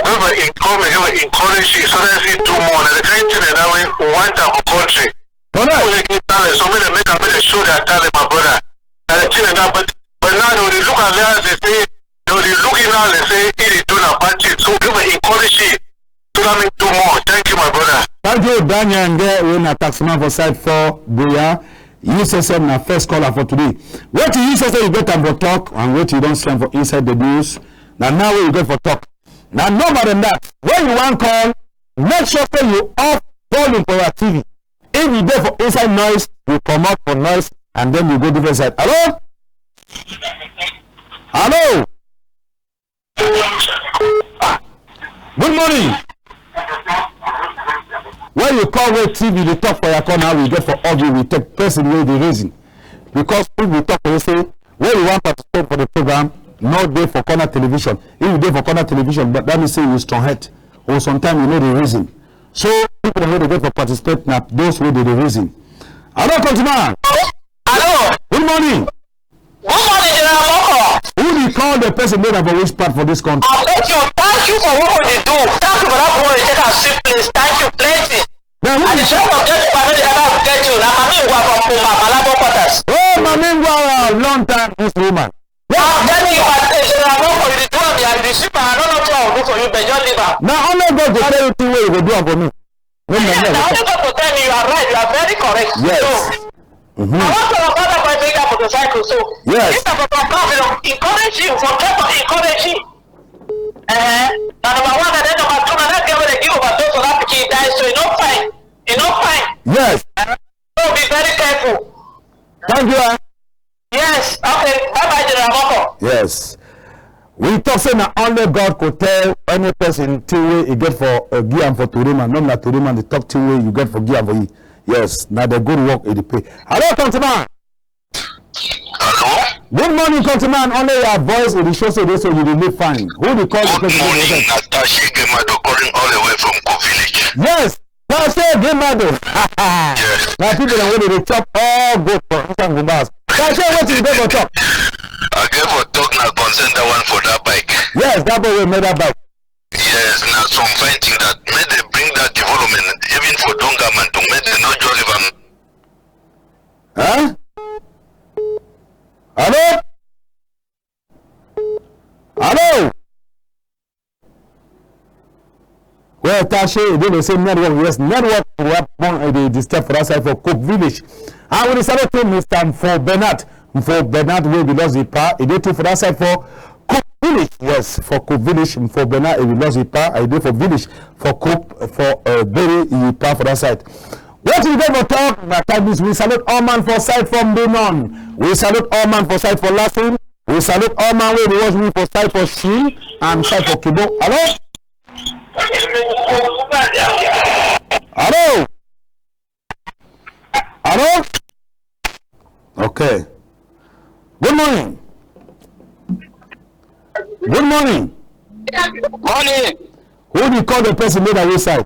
encourage you so that you do more. And the kind of thing that we want our country. Correct. So many make a show that talent, my brother. And the thing that, but now they look at that, they say, they looking out, they say, it is doing a bunch. So give encourage you. Do more. Thank you, my brother. Thank you, Daniel. And we're a taxman for side 4, Boya. You say my first caller for today. What you say you get time for talk and what you don't stand for inside the news. Now you go for talk. Now no more than that. When you want call, make sure that you off volume for your TV. If you go for inside noise, you come out for noise and then you go different side. Hello? Hello? Good morning. When you call with TV, you talk for your call now, we get for audio, we take person where the reason. Because if we talk for you say, where you want to participate for the program, not there for corner television. If you there for corner television, but that means say you strong head. Or sometimes you know the reason. So people where they get for participate now, those who the reason. Hello, Continua. Hello. Good morning. Good morning, General MOKO. Who do you call the person there for which part for this country? Thank you for what you do. Thank you for that boy. Take a sweet place. Thank you plenty. Then who And the shop of get you, I know the other will get you. Now, Mamingwa from Puma, Malabo quarters. Oh, Mamingwa, long time this woman. I'm telling you, General MOKO, you do me and the shipper. I don't know what I'll do for you, but just leave her. Now, only God to tell you two ways you go do it for me. Now, only God to tell me you are right. You are very correct. Yes. So, I want to know about my bigger motorcycle. So, yes. If I'm encourage you, for encourage you. Now, number one, and then number two, and that's where they give overdose so that kid dies. So, you know, fine. You know, fine. Yes. So, be very careful. Thank you. Yes. Okay. Bye-bye, General MOKO. Yes. We talk say na only God could tell any person two way you get for give am for Turima, not na Turima the talk two way you get for give am for you. Yes, now the good work in the pay. Hello, Countryman. Hello. Good morning, Countryman. Only your voice in the show so this so you will be fine. Who do you call the person? Good morning, Natasha Gemado calling all the way from Ko Village. Yes. Natasha Gemado. Yes. Now people are ready to chop all good for some gumbas. Natasha, what is the talk? I gave a talk now concern that one for that bike. Yes, that boy will make that bike. Yes, now some finding that made they bring that development even for Dongaman to make they not just live. Huh? Hello? Hello? Well, Tasha, they say network. Yes, network. We have the step for us for Cook Village. I will start to Mr. for Bernard. For Bernard, we lost the power. It did for that side for Cook Village. Yes, for Cook Village. For Bernard, we lost the power. I did for Village. For Cook, for Berry, he power for that side. What we go for talk? That time is we salute all man for side from Benon. We salute all man for side for Latin. We salute all man where we was me for side for Shi and side for Kibo. Hello? Hello? Hello? Okay. Good morning. Good morning. Morning. Who do you call the person made away side?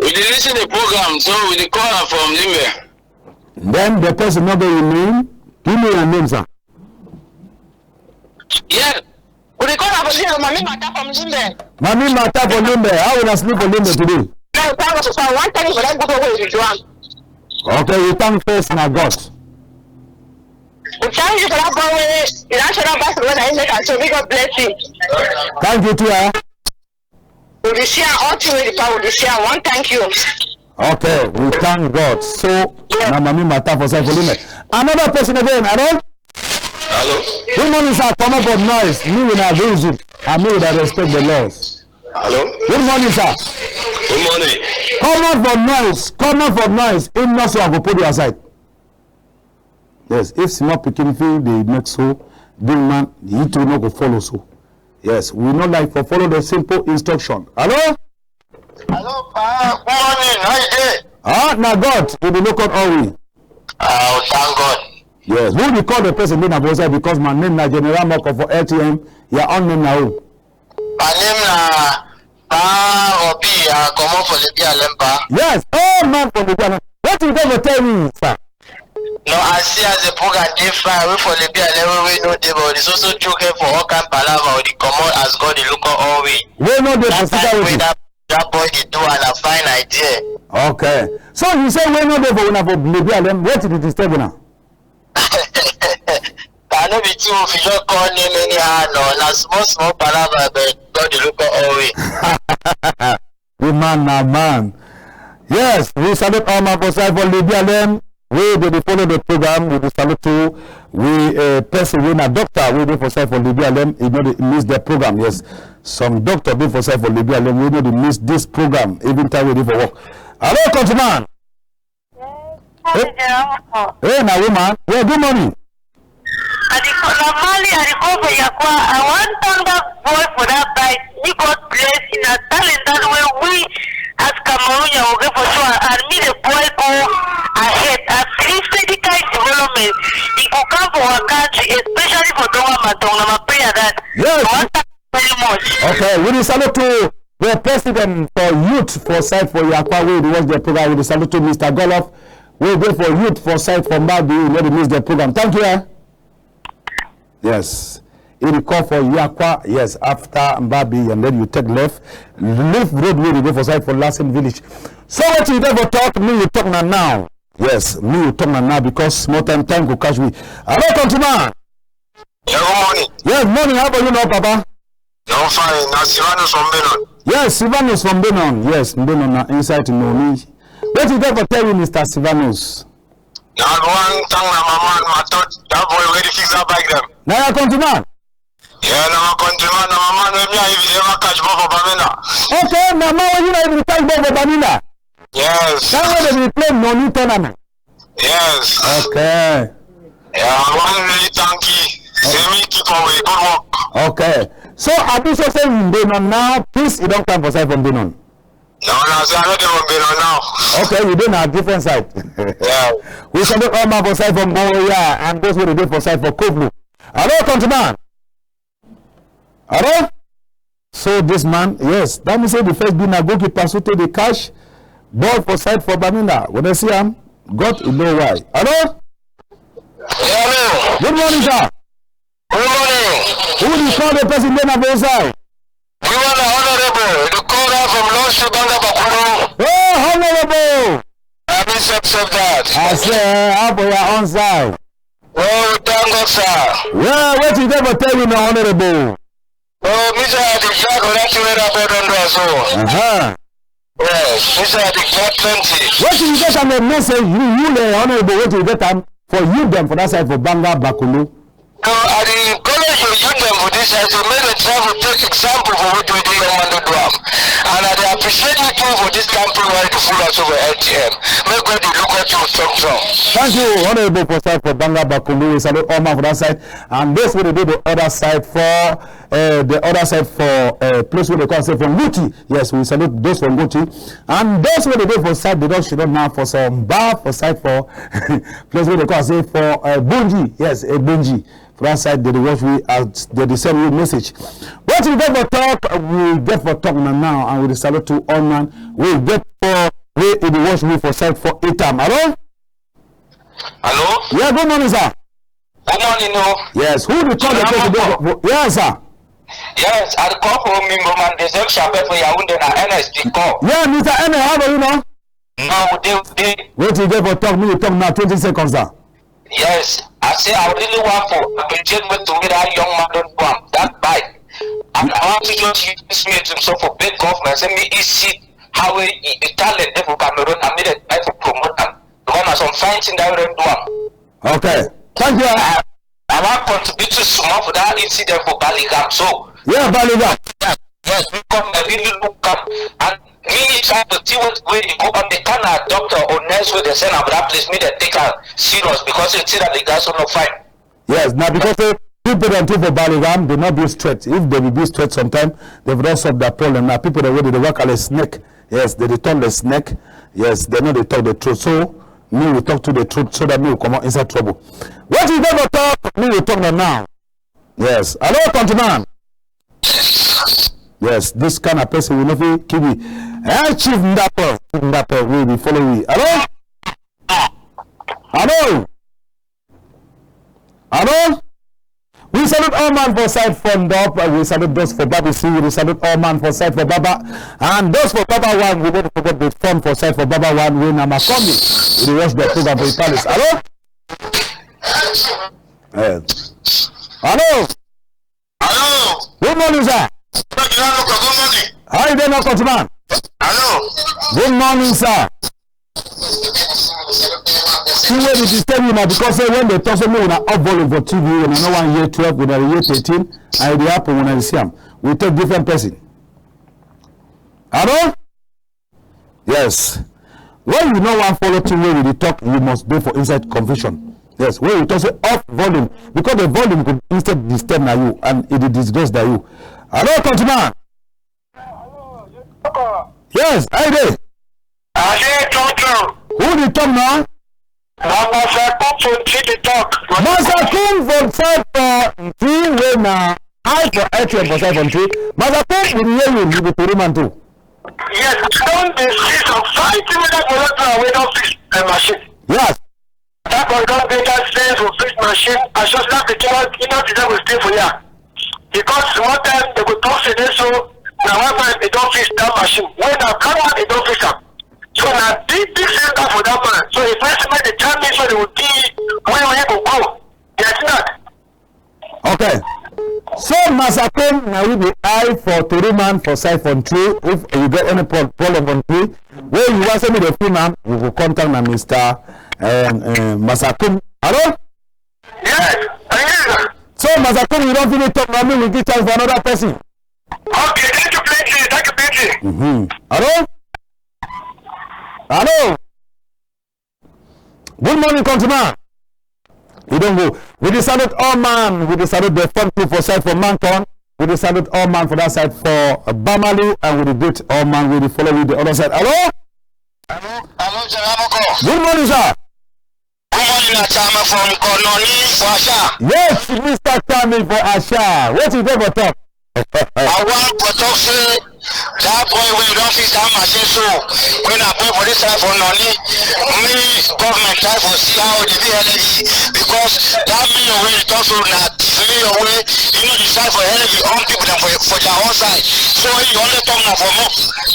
We dey listen the program, so we dey call her from Limbe. Then the person not going your name. Give me your name, sir. Yeah. We dey call her from Limbe. Mami Mata from Limbe. Mami Mata from Limbe. How will I sleep for Limbe today? No, that was one time for that good way you do am. Okay, we thank first my God. We thank you for that good way. The national basketball that you make us, so we God bless you. Thank you too. We dey share all things with the power. We dey share. One thank you. Okay, we thank God. So, now Mami Mata for Limbe. Another person again, hello? Hello. Good morning, sir. Come up with noise. Me will not abuse it. And me will respect the laws. Hello. Good morning, sir. Good morning. Come out for noise. Come out for noise. If not so, I will put you aside. Yes, if small picking feel they make so, big man, he too not go follow so. Yes, we not like for follow the simple instruction. Hello? Hello, good morning. How you doing? Ah, now God, we will look at all we. Oh, thank God. Yes, we will call the person name Abosa because my name is General MOKO for LTM. Your own name now. My name is Obi. I come up for the Lemba. Yes, oh man from the Ghana. What you going to tell me, sir? No, I see as a program different. We for the level we know the but it's also joking for all kind palava or the common as God the look all way. We know the possibility. That boy they do and a fine idea. Okay. So you say we know the for una for maybe alem. What did it disturb now? I know be too if you just call name anyhow no. Na small palava but God the look all way. The man na man. Yes, we salute all my for Libya alem. We dey follow the program. We salute to we person we na doctor we dey for Libya alem. You know they miss the program. Yes, some doctor dey for Libya alem. We know they miss this program even time we dey for work. Hello, countryman. Hey, now woman. Yeah, good morning. I want to thank that boy for that bike. He got blessed in a talent that way we as Cameroonian will go for sure and me the boy go ahead. I believe medical development he could come for our country, especially for Donga Matong. I'm a prayer that. Yes. I want to thank you very much. Okay, we salute to the president for youth for site for Yakwa. We watch the program. We salute to Mr. Goloff. We go for youth for site for Mbabi. We let miss the program. Thank you. Yes. It will call for Yakwa, yes, after Mbabi, and then you take left. Leave road where you go for side for Lassen village. So what you never talk, me you talk now. Yes, me you talk now because more time go catch me. Hello, countryman. Yeah, good morning. Yes, morning. How about you now, Papa? No, fine. Now Silvanus from Benon. Yes, Silvanus from Benon. Yes, Benon inside to NONI. What you never tell you, Mr. Silvanus? Now one time my mama and my thought that boy already fix that bike them. Now you countryman. Yeah, now my countryman, now my man, when me if you ever catch ball for Bamenda. Okay, Mama, when you not even catch ball for Bamenda. Yes. That's why they will play NONI tournament. Yes. Okay. Yeah, I want really thank you. Say me keep away, good work. Okay. So I do so say in Benon now, please you don't come for side from Benon. No, say I don't even Benon now. Okay, we don't have different side. Yeah. We shall do all my for side from Goya and those who they do for side for Kovlu. Hello, countryman. Hello? So this man, yes, that means say the first being a goalkeeper so take the cash, ball for side for Bamenda. When I see him, God you know why. Hello? Hello. Good morning, sir. Good morning. Who will you call the person then on both sides? We want the honorable, the caller from Lordship Banga Bakuro. Oh, honorable! I mean, accept that. I say, how for your own side? Oh, thank God, sir. Yeah, what you never tell me now, honorable? Oh, Mr. Adikjak, that's where I put on the so. Yes, Mr. Adikjak 20. What you get on the message, you the honorable, what you get on for you them for that side for Banga Bakulu? No, I didn't college you use them for this as a made a travel take example for what we do in Mando Drum. And I appreciate you too for this campaign where to full us over LTM. Make God look at you strong. Thank you, honorable for side for Banga Bakulu. We salute all man for that side. And this will do the other side for place where they call say from Gucci. Yes, we salute those from Gucci. And those where they do for side, they don't should not now for some bar for side for place where they call say for Bunji. Yes, a Bunji. For that side, they watch we as they send you message. What we get for talk, we get for talk now, and we salute to all man. We get for we in the watch me for side for Itam. Hello? Hello? Yeah, good morning, sir. Good morning, no. Yes, who the call the yes, sir. Yes, I call for me, man. There's a chapter for Yaoundé and NSD call. Yeah, Mr. N, how are you now? No, they. Wait, you get for talk, me talk now, 20 seconds, sir. Yes, I say I really want for appreciate me to me that young man don't want that bike. And I want to just use me to so for big government. Send me easy how we talent for Cameroon and me the type to promote them. Because I'm some fighting that we don't do. Okay, thank you. I want to contribute to small for that incident for Baligam. So yeah, Baligam. Yes, because I really look up and me try to see what way you go on the kind of doctor or nurse where they send up that place me they take her serious because you see that the guys are not fine. Yes, now because people don't take for Baligam, they not be straight. If they will be straight sometime, they've not solved that problem. Now people the way they work as a snake. Yes, they turn the snake. Yes, they know they talk the truth. So me will talk to the truth so that me will come out inside trouble. What you never talk, me will talk now. Yes. Hello, countryman. Yes, this kind of person will never kill me. Chief Ndapper will be following me. Hello? Hello? Hello? We salute all man for side from Dop, and we salute those for Baba C. We salute all man for side for Baba, and those for Baba 1. We don't forget the fun for side for Baba 1. We nama coming. We watch the program for the palace. Hello? Hello? Hello? Good morning, sir. Good morning. How are you doing, countryman? Hello? Good morning, sir. See where it is telling you now because when they talk to me when I up volume for TV when I know 1 year 12 when I year 13 and it happen when I see them. We take different person. Hello? Yes. When you know one follow to where we talk, you must be for inside confusion. Yes, when you talk say off volume because the volume could instead disturb na you and it disgrace na you. Hello, countryman. Yes, hi there. Who the talk now? Masakum from side for 3 when I for LTM for side from 3. Masakum will hear you with the man too. Yes, don't be of fighting with that motor we don't fix the machine. Yes. That one don't get that sense of fix machine. I just have to tell you know that will stay for you. Because one time they will toss it so now one time they don't fix that machine. When I come out they don't fix them. So now big center for that man. So if I make the time so they will see where we go go. Yes not. Okay. So Masakum now will be I for 3 man for side from 3. If you get any problem on 3, where you want to send me the free man, we will contact my Mr. Masakum. Hello? Yes, I hear. So Masakum, you don't feel it talk now, me will give chance for another person. Okay, thank you plenty, thank you plenty. Hello? Hello? Good morning, countryman. We don't go. We decided all man. We decided the front two for side for Mancon. We decided all man for that side for Bamali, and we did all man. We follow with the other side. Hello? Hello, Janvier. Good morning, sir. Good morning, Chama from NONI for Asha. Yes, Mr. Chami for Asha. What is that for talk? I want to talk to that boy when you don't fix that machine so when I pay for this side for NONI, me government try for see how they be energy because that million when you talk to that million way you know the side for energy on people than for their own side. So you only talk now for more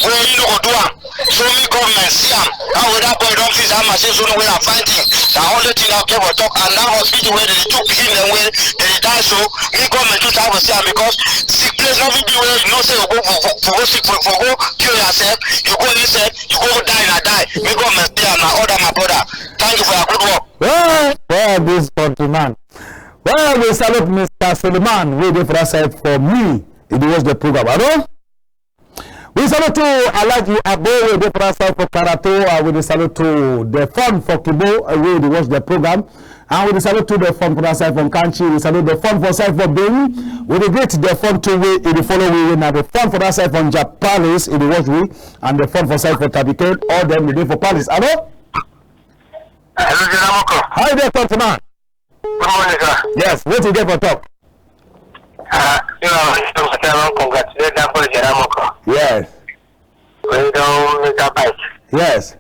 when you know go do am. So me government see am how that boy don't fix that machine so no way I'm fighting. The only thing I care for talk and that hospital where they took him and where they die so me government try for see am because sick place not be where you know say you go for go sick for go kill yourself, you go inside, you go die and die. Me go must stay and order my brother. Thank you for your good work. Well, this countryman. Well, we salute Mr. Suleiman. We did for that side for me. It was the program. Hello? We salute to Alaji Abo. We did for that side for Karato. We salute to the fund for Kibo. We did watch the program. And we salute to the fund for that side from Kanchi. We salute the fund for side for Beni. We greet the fund to we in the following way. Now the fund for that side from Japanis in the watch we and the fund for side for Tabicade. All them we did for Palace. Hello? Hello, Janvier. Hi there, countryman. Good morning, sir. Yes, what you get for talk? You know, congratulate that for Janvier. Yes. We don't make a bite. Yes.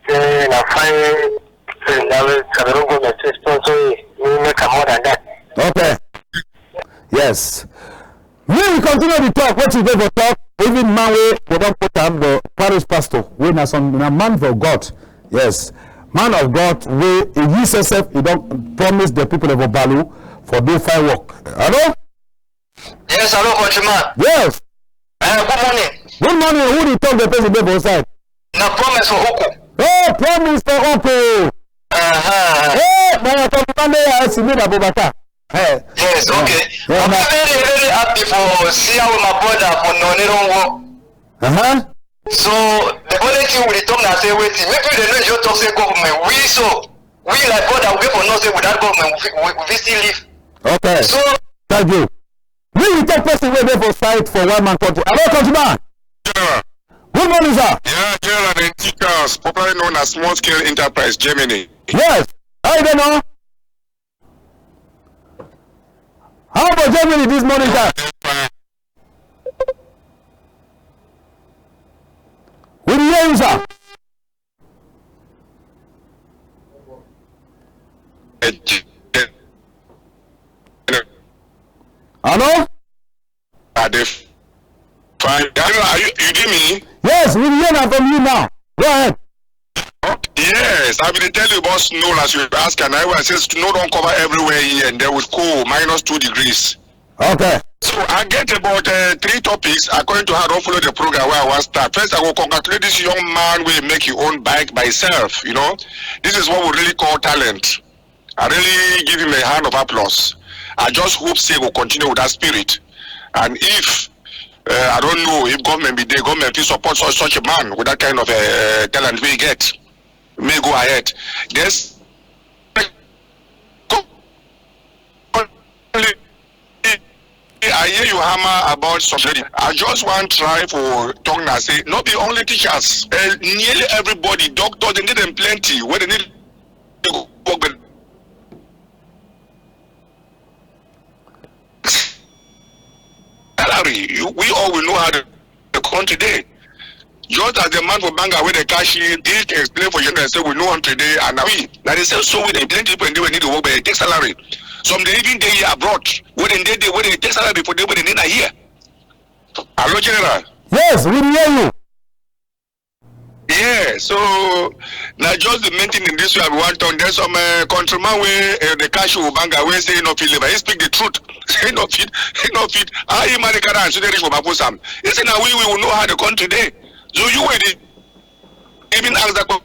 Say na fine. Say now I don't go to sponsor me make more than that. Okay. Yes. We will continue the talk. What you go for talk? Even man we don't put up the parish pastor. We na some na man for God. Yes. Man of God, we use yourself, you don't promise the people of Obalu for do fine work. Hello? Yes, hello, countryman. Yes. Good morning. Good morning. Who did talk the person there outside? Na promise for Oko. Oh, promise for Oko. Hey, my company has made a bobata. Hey. Yes, okay. Yeah, I'm very, very happy for see how my brother for NONI don't work. So the only thing we talk now say waiting. Maybe they know you talk say government. We like brother we for not say without government we still live. Okay. So thank you. We take person way there for site for one man country. Hello, countryman. General. Good morning, sir. Yeah, General Antikas, popularly known as Small Scale Enterprise, Germany. Yes. I don't know. How about Germany this morning, sir? We hear you, sir. Hello? Fine. You hear me? Yes, we hear that from you now. Go ahead. Yes, I will tell you about snow as you ask, and I will say snow don't cover everywhere here, and there will cool -2 degrees. Okay. So I get about 3 topics according to how I don't follow the program where I want to start. First, I will congratulate this young man will make his own bike by himself. You know, this is what we really call talent. I really give him a hand of applause. I just hope he will continue with that spirit. And if I don't know if government be there, government will support such a man with that kind of talent we get. May go ahead. There's I hear you hammer about something. I just want to try for talk now say not the only teachers, nearly everybody, doctors, they need them plenty. Where they need to work with salary. We all will know how the country day. Just as the man for Banga where the cash in, he can explain for you and say we know him today and we. Now they say so we plenty people and they need to work but they take salary. Some they even they here abroad. Where they take salary before they need a here. Hello, General. Yes, we hear you. Yeah, so now just the main thing in this way I want to there's some countryman where the cash will Banga where say no feel he speak the truth. Say no fit. I am the current so they reach for Babusam. He say now we will know how the country day. So you wait even ask that question.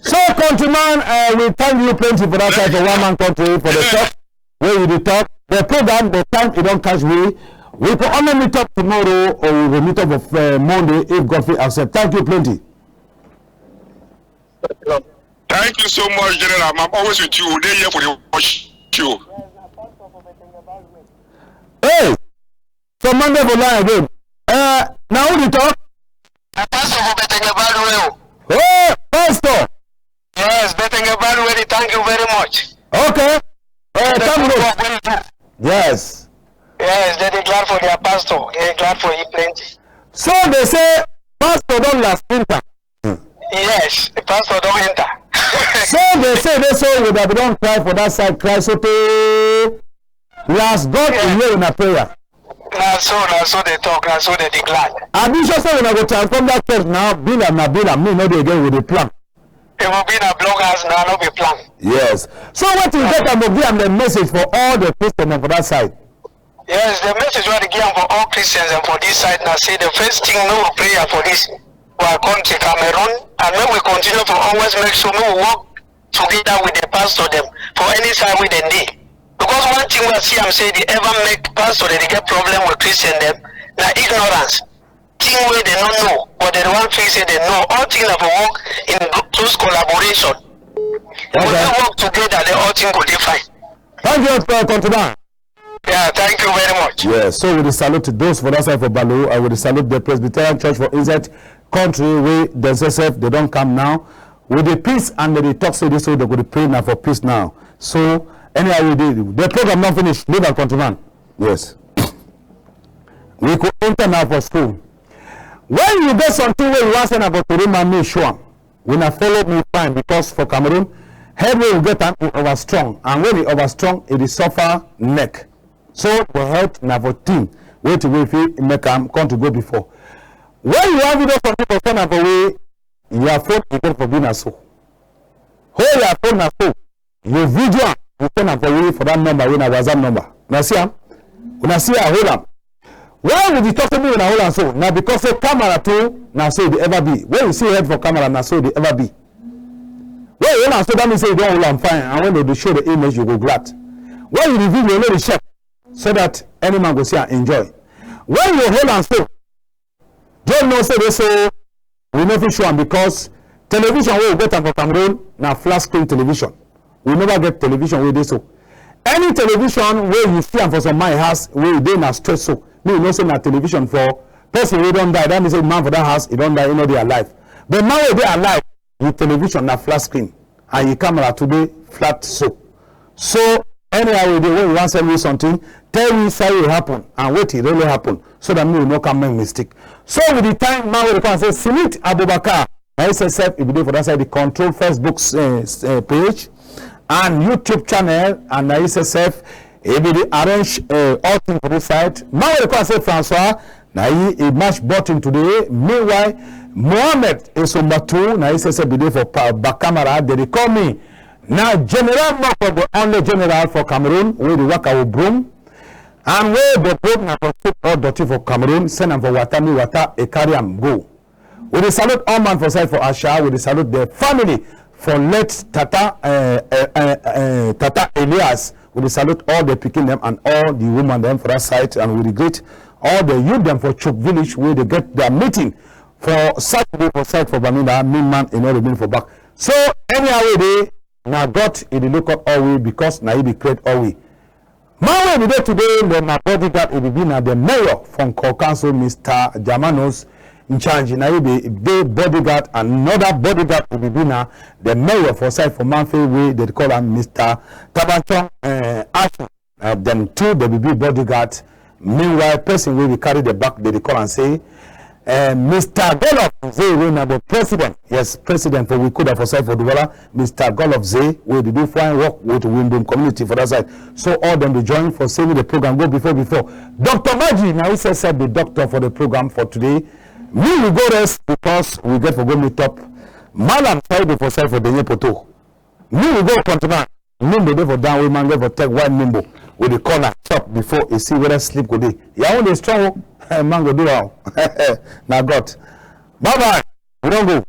So countryman, we thank you plenty for that type of one man country for the talk. Where we talk. The program, the time you don't catch me. We can only meet up tomorrow or we will meet up of Monday if God will accept. Thank you plenty. Thank you so much, General. I'm always with you. They're here for the watch you. Hey, so Monday for line again. Now who you talk? Pastor for Betengebalu. Oh, Pastor. Yes, Betengebalu. Thank you very much. Okay. Yes. Yes, they declare for their pastor. They declare for him plenty. So they say pastor don't last enter. Yes, the pastor don't enter. So they say we have don't cry for that side, cry so to last God in here in a prayer. Now so they talk, now so they declare. I be sure say when I go transform that church now, bill me not again with the plan. It will be in a bloggers now, not be plan. Yes. So what is that about give the message for all the Christians for that side? Yes, the message what give for all Christians and for this side now say the first thing no prayer for this our country Cameroon and when we continue to always make sure we work together with the pastor them for any side with them day. Because one thing we see I'm saying they ever make pastor they get problem with Christian them now ignorance. Thing where they don't know, but they want to say they know. All things have work in close collaboration. When they work together, the all things will define. Thank you, Continent. Yeah, thank you very much. Yes, so we salute to those for that side for Balu. I will salute the Presbyterian Church for inside country where themselves they don't come now. With the peace and the talk so this way they could pray now for peace now. So anyhow we did the program not finished. Leave our Continent. Yes. we could enter now for school. When you get something where you want to send about to remind me, sure. When I follow me fine, because for Cameroon, head will get an over strong, and when it over strong, it is suffer neck. So we help now team. Wait to wait if make come to go before. When you have video from people send up away, your phone is going for being so. Hold your phone na so. Your video you send up away for that number when I was that number. Now see am? When I see a hold am. Why would you talk to me when I hold am so? Now because the camera too, now so they ever be. When you see head for camera, now so they ever be. When you hold am so that means say you don't hold am fine, and when they show the image, you go glad. When you review, you know the check so that any man go see and enjoy. When you hold am so, don't know say they so we never show am because television we get am for Cameroon now flat screen television. We never get television where they so. Any television where you see am for some my house where they na stress so. Me no say na television for person who don't die. That means say man for that house he don't die, you know they alive. But now they alive, the television na flat screen and your camera today flat so. So anyhow when you want to send me something, tell me say it happen and what it really happen so that me will not come make mistake. So with the time now we can say Simit Abubakar, ISSF if you do for that side the control Facebook page and YouTube channel and ISSF if you arrange all things for this side. Now we can say Francois now he match button today. Meanwhile Mohammed is number 2 now ISSF be there for back camera. They call me now General MOKO, the only general for Cameroon where the work our broom. And where the program for all dirty for Cameroon, send them for water, a carry am go. We dey salute all man for side for Asha, we dey salute the family for late Tata Elias. We dey salute all the picking them and all the women them for that side, and we regret all the youth them for Chuk village where they get their meeting for Saturday for side for BAMENDA, mean man in all the mean for back. So anyhow they now got in the look up all way because now he be create all way. Man, we today, my bodyguard will be now the mayor from Corps Council, Mr. Jamanos NJANGI. Now, the bodyguard and another bodyguard will be now the mayor for side for Manfred way. They call him Mr. Tabanchon Ashton. Them two, they will be bodyguard. Meanwhile, person will be carry the back. They call and say, Mr. Golof Zay, we the president. Yes, president for we could have for side for the water. Mr. Golof Zay, we do fine work with the Windom community for that side. So all them they join for saving the program. Go before. Dr. Maji, now he said the doctor for the program for today. Me we go rest because we get for go meet up. Malam Friday for side for the Poto. Me we go continue. Nimbo dey for down we man go for take one nimbo with the corner chop before you see whether sleep go dey. Ya only strong man go do how. Now God. Bye bye. We don't go.